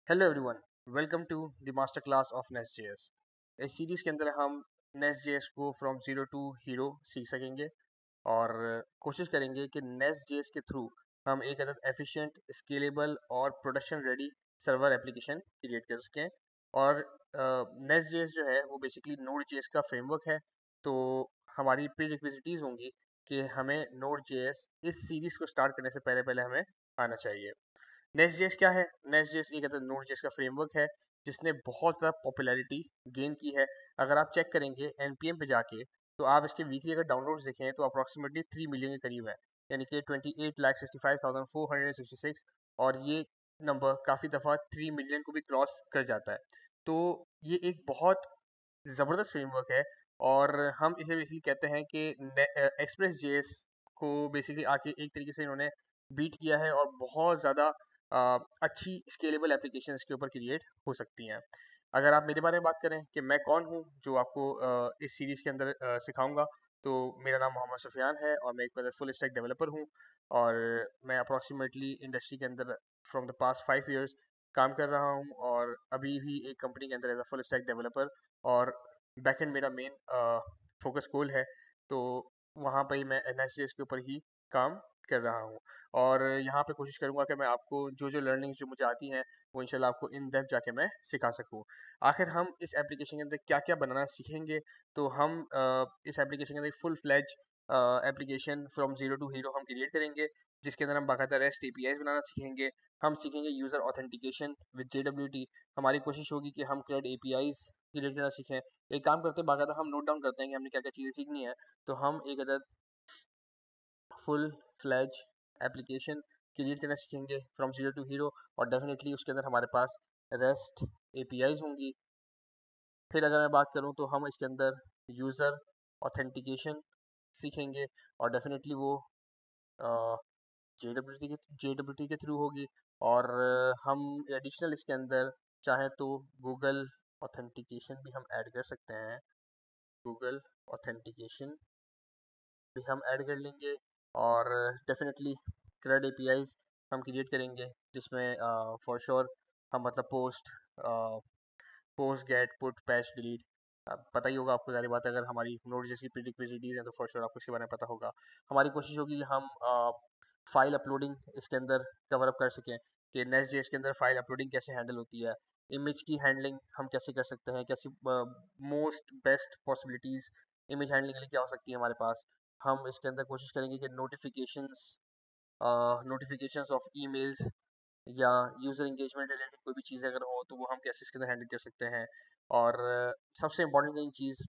Hello everyone, welcome to the master class of Nest.js। इस series के अंदर हम Nest.js को फ्रॉम जीरो टू हीरो सीख सकेंगे और कोशिश करेंगे कि Nest.js के थ्रू हम एक अदद एफिशिएंट, स्केलेबल और production ready server application create कर सकें। और Nest.js जो है वो बेसिकली Node.js का फ्रेमवर्क है। तो हमारी प्री रिक्विजिटीज़ होंगी कि हमें Node.js इस सीरीज़ को स्टार्ट करने से पहले पहले हमें आना चाहिए। Next.js क्या है? Next.js एक अदर Node.js का फ्रेमवर्क है जिसने बहुत ज़्यादा पॉपुलैरिटी गेन की है। अगर आप चेक करेंगे npm पे जाके तो आप इसके वीकली अगर डाउनलोड्स देखें तो अप्रॉक्सीमेटली 3 मिलियन के करीब है, यानी कि 28,65,466। और ये नंबर काफ़ी दफ़ा 3 मिलियन को भी क्रॉस कर जाता है। तो ये एक बहुत ज़बरदस्त फ्रेमवर्क है और हम इसे बेसिकली कहते हैं कि एक्सप्रेस जेएस को बेसिकली आके एक तरीके से इन्होंने बीट किया है और बहुत ज़्यादा अच्छी स्केलेबल एप्लीकेशंस के ऊपर क्रिएट हो सकती हैं। अगर आप मेरे बारे में बात करें कि मैं कौन हूँ जो आपको इस सीरीज़ के अंदर सिखाऊंगा, तो मेरा नाम मोहम्मद सुफियान है और मैं एक फुल स्टैक डेवलपर हूँ। और मैं अप्रॉक्सीमेटली इंडस्ट्री के अंदर फ्रॉम द पास्ट 5 इयर्स काम कर रहा हूँ और अभी भी एक कंपनी के अंदर as a full stack developer. और बैकएंड मेरा मेन फोकस गोल है, तो वहाँ पर ही मैं एनएसजेएस के ऊपर ही काम कर रहा हूँ। और यहाँ पे कोशिश करूँगा कि मैं आपको जो जो लर्निंग्स जो मुझे आती हैं वो इंशाल्लाह आपको इन डेप्थ जाके मैं सिखा सकूँ। आखिर हम इस एप्लीकेशन के अंदर क्या क्या बनाना सीखेंगे, तो हम इस एप्लीकेशन के अंदर एक full fledged application from zero to hero हम क्रिएट करेंगे, जिसके अंदर हम बाकायदा रेस्ट एपीआईज बनाना सीखेंगे। हम सीखेंगे यूज़र ऑथेंटिकेशन विद JWT। हमारी कोशिश होगी कि हम CRUD एपीआईज क्रिएट करना सीखें। एक काम करते हैं, बाकायदा हम नोट डाउन करते हैं कि हमने क्या क्या चीज़ें सीखनी है। तो हम एक अदद फुल फ्लैज एप्लीकेशन क्रिएट करना सीखेंगे फ्रॉम जीरो टू हीरो। और डेफिनेटली उसके अंदर हमारे पास रेस्ट एपीआईज होंगी। फिर अगर मैं बात करूँ तो हम इसके अंदर यूज़र ऑथेंटिकेशन सीखेंगे और डेफिनेटली वो JWT के थ्रू होगी। और हम एडिशनल इसके अंदर चाहें तो गूगल ऑथेंटिकेशन भी हम ऐड कर सकते हैं। गूगल ऑथेंटिकेशन भी हम ऐड कर लेंगे। और डेफिनेटली CRUD एपीआईज हम क्रिएट करेंगे, जिसमें फॉर श्योर हम मतलब post get put patch delete पता ही होगा आपको। सारी बात है, अगर हमारी नोड जैसी प्रीडिक्विजिटीज़ हैं तो फॉर श्योर आपको इसके बारे में पता होगा। हमारी कोशिश होगी कि हम फाइल अपलोडिंग इसके अंदर कवर अप कर सकें कि नेक्स्ट जेएस के अंदर फाइल अपलोडिंग कैसे हैंडल होती है। इमेज की हैंडलिंग हम कैसे कर सकते हैं, कैसी most best possibilities image handling के लिए क्या हो सकती है हमारे पास। हम इसके अंदर कोशिश करेंगे कि नोटिफिकेशंस ऑफ ईमेल्स या यूज़र इंगेजमेंट रिलेटेड कोई भी चीज़ अगर हो तो वो हम कैसे इसके अंदर हैंडल कर सकते हैं। और सबसे इम्पॉर्टेंट चीज़,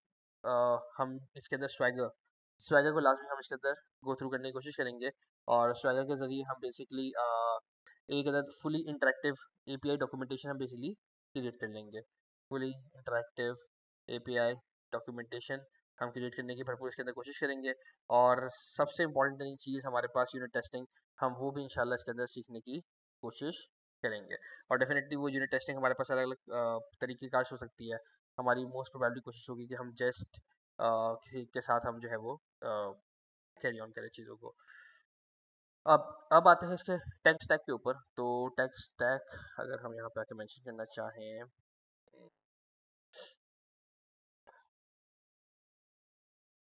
हम इसके अंदर स्वैगर को लाजमी हम इसके अंदर गो थ्रू करने की कोशिश करेंगे। और स्वैगर के ज़रिए हम बेसिकली एक अदद फुली इंटरेक्टिव एपीआई डॉक्यूमेंटेशन हम बेसिकली क्रिएट कर लेंगे। फुली इंटरेक्टिव एपीआई डॉक्यूमेंटेशन हम क्रिएट करने की भरपूर इसके अंदर कोशिश करेंगे। और सबसे इम्पॉर्टेंट चीज़ हमारे पास यूनिट टेस्टिंग, हम वो भी इंशाल्लाह इसके अंदर सीखने की कोशिश करेंगे। और डेफिनेटली वो यूनिट टेस्टिंग हमारे पास अलग अलग तरीके कार हो सकती है। हमारी मोस्ट प्रोबेबली कोशिश होगी कि हम जस्ट के साथ हम जो है वो कैरी ऑन करें चीज़ों को। अब आते हैं इसके टेक स्टैक के ऊपर। तो टेक स्टैक अगर हम यहाँ पे आके मेंशन करना चाहें,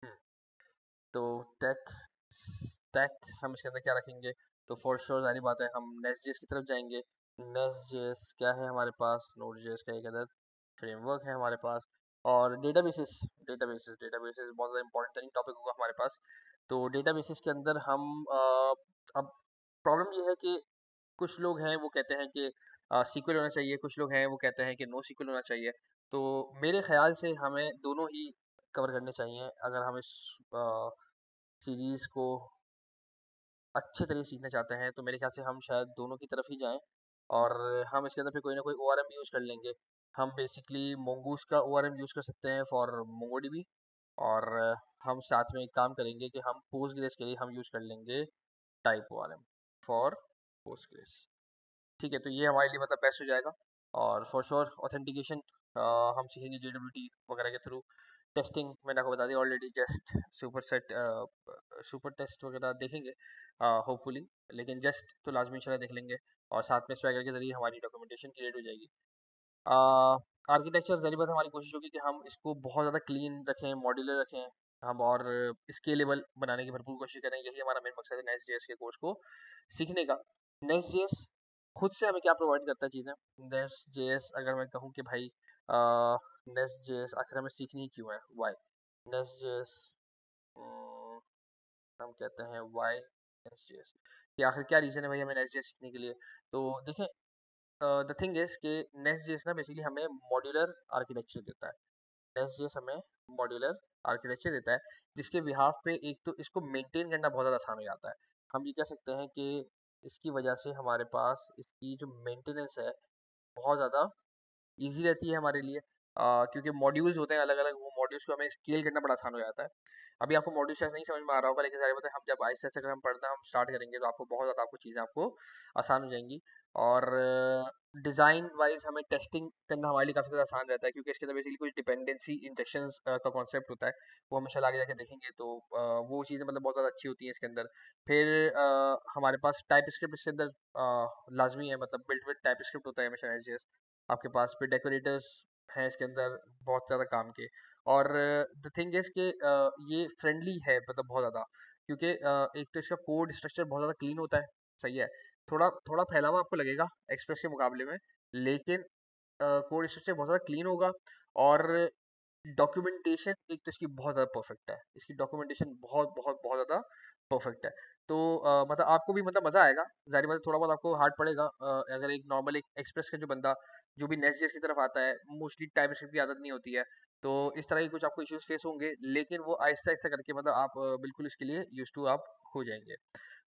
हम्म, तो टेक स्टैक हम इसके अंदर क्या रखेंगे, तो फॉर श्योर सारी बात है हम नेक्स्ट.जेएस की तरफ जाएंगे। नेक्स्ट.जेएस क्या है हमारे पास, नोड.जेएस का एक अदर फ्रेमवर्क है हमारे पास। और डेटाबेसेस बहुत ज़्यादा इंपॉर्टेंट टॉपिक होगा हमारे पास। तो डेटाबेसेस के अंदर हम अब प्रॉब्लम ये है कि कुछ लोग हैं वो कहते हैं कि सीक्वल होना चाहिए, कुछ लोग हैं वो कहते हैं कि नो सीक्वल होना चाहिए। तो मेरे ख्याल से हमें दोनों ही कवर करने चाहिए अगर हम इस सीरीज़ को अच्छे तरीके से सीखना चाहते हैं। तो मेरे ख्याल से हम शायद दोनों की तरफ ही जाएं। और हम इसके अंदर फिर कोई ना कोई ORM यूज़ कर लेंगे। हम बेसिकली मोंगूस का ORM यूज़ कर सकते हैं फॉर मोंगोडीबी। और हम साथ में एक काम करेंगे कि हम पोस्टग्रेस के लिए हम यूज़ कर लेंगे टाइप ORM फॉर पोस्टग्रेस। ठीक है, तो ये हमारे लिए मतलब बेस्ट हो जाएगा। और फॉर श्योर ऑथेंटिकेशन हम सीखेंगे JWT वगैरह के थ्रू। टेस्टिंग मैंने आपको बता दिया already, just super set super test वगैरह देखेंगे होपफुली, लेकिन जस्ट तो लाजमी इंशाल्लाह देख लेंगे। और साथ में स्वैगर के जरिए हमारी डॉक्यूमेंटेशन क्रिएट हो जाएगी। आर्किटेक्चर ज़रूरी बात, हमारी कोशिश होगी कि हम इसको बहुत ज़्यादा क्लीन रखें, मॉड्यूलर रखें हम, और स्केलेबल बनाने की भरपूर कोशिश करें। यही हमारा मेन मकसद है नेक्स्ट जेएस के कोर्स को सीखने का। नेक्स्ट जेएस खुद से हमें क्या प्रोवाइड करता है चीज़ें? नेक्स्ट जेएस अगर मैं कहूँ कि भाई नेक्स्ट जेएस आखिर हमें सीखनी क्यों है, वाई नेक्स्ट जेएस, हम कहते हैं वाई नेक्स्ट जेएस, कि आखिर क्या रीज़न है भाई हमें नेक्स्ट जेएस सीखने के लिए। तो देखिए, द थिंग इज कि नेक्स्ट जेएस ना बेसिकली हमें मॉड्यूलर आर्किटेक्चर देता है। नेक्स्ट जेएस हमें मॉड्यूलर आर्किटेक्चर देता है, जिसके बिहाफ पे एक तो इसको मेंटेन करना बहुत ज़्यादा आसान हो जाता है। हम ये कह सकते हैं कि इसकी वजह से हमारे पास इसकी जो मेंटेनेंस है बहुत ज़्यादा ईज़ी रहती है हमारे लिए, क्योंकि मॉड्यूल्स होते हैं अलग अलग, वो मॉड्यूल्स को हमें स्केल करना बड़ा आसान हो जाता है। अभी आपको मॉड्यूल शायद नहीं समझ में आ रहा होगा, लेकिन सारी बातें हम जब आहिस्ते आहिस्ते अगर हम पढ़ना हम स्टार्ट करेंगे तो आपको बहुत ज़्यादा आपको चीज़ें आपको आसान हो जाएंगी। और डिज़ाइन वाइज हमें टेस्टिंग करना हमारे लिए काफ़ी ज़्यादा आसान रहता है, क्योंकि इसके अंदर बेसिकली कुछ डिपेंडेंसी इंजेक्शंस का कॉन्सेप्ट होता है। वो हम इंशाल्लाह आगे जाके देखेंगे, तो वो चीज़ें मतलब बहुत ज़्यादा अच्छी होती हैं इसके अंदर। फिर हमारे पास टाइप स्क्रिप्ट इसके अंदर लाजमी है, मतलब बिल्ट विद टाइप स्क्रिप्ट होता है हमेशा एस आपके पास। फिर डेकोरेटर्स हैं इसके अंदर बहुत ज़्यादा काम के। और द थिंग इज़ कि ये फ्रेंडली है मतलब बहुत ज़्यादा, क्योंकि एक तो इसका कोड स्ट्रक्चर बहुत ज़्यादा क्लीन होता है, सही है। थोड़ा थोड़ा फैला हुआ आपको लगेगा एक्सप्रेस के मुकाबले में, लेकिन कोड स्ट्रक्चर बहुत ज़्यादा क्लीन होगा। और डॉक्यूमेंटेशन एक तो इसकी बहुत ज़्यादा परफेक्ट है, इसकी डॉक्यूमेंटेशन बहुत बहुत बहुत ज़्यादा परफेक्ट है। तो मतलब आपको भी मतलब मज़ा आएगा। ज़ाहिर बात है थोड़ा बहुत आपको हार्ड पड़ेगा, अगर एक नॉर्मल एक एक्सप्रेस का जो बंदा जो भी नेक्स्ट जेएस की तरफ आता है, मोस्टली टाइप स्क्रिप्ट की आदत नहीं होती है, तो इस तरह के कुछ आपको इश्यूज फेस होंगे, लेकिन वो आहिस्ता आहिस्ता करके मतलब आप बिल्कुल इसके लिए यूज टू आप हो जाएंगे।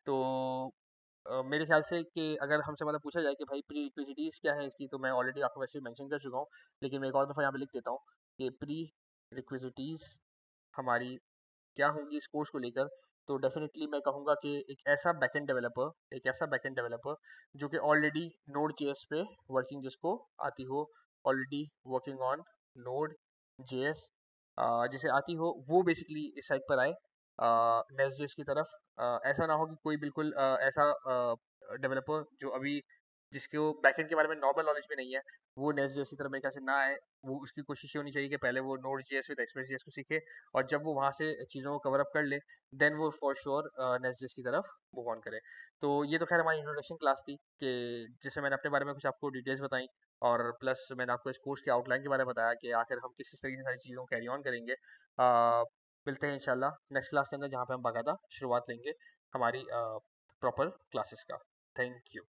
तो मेरे ख्याल से कि अगर हमसे मतलब पूछा जाए कि भाई प्री रिक्विजिटीज़ क्या है इसकी, तो मैं ऑलरेडी आपको वैसे मेंशन कर चुका हूँ, लेकिन मैं एक और दफ़ा यहाँ पे लिख देता हूँ कि प्री रिक्विजिटीज़ हमारी क्या होंगी इस कोर्स को लेकर। तो डेफिनेटली मैं कहूँगा कि एक ऐसा बैकएंड डेवलपर जो कि ऑलरेडी नोड जेएस पे वर्किंग जिसको आती हो, already working on node JS जिसे आती हो, वो बेसिकली इस साइट पर आए नेक्स्ट जेएस की तरफ। ऐसा ना हो कि कोई बिल्कुल ऐसा डेवलपर जो अभी जिसके वो बैकएंड के बारे में नॉर्मल नॉलेज भी नहीं है, वो नेक्स्ट जेएस की तरफ मेरे ख्याल से ना आए। वो उसकी कोशिश ये होनी चाहिए कि पहले वो node JS with express JS को सीखे, और जब वो वहाँ से चीज़ों को कवर अप कर ले, देन वो फॉर श्योर नेक्स्ट जेएस की तरफ मूव ऑन करे। तो ये तो खैर हमारी इंट्रोडक्शन क्लास थी कि जिसमें मैंने अपने बारे में कुछ आपको डिटेल्स बताई, और प्लस मैंने आपको इस कोर्स के आउटलाइन के बारे में बताया कि आखिर हम किस तरीके से सारी चीज़ों को कैरी ऑन करेंगे। मिलते हैं इंशाल्लाह नेक्स्ट क्लास के अंदर, जहाँ पे हम बाकायदा शुरुआत लेंगे हमारी प्रॉपर क्लासेस का। Thank you.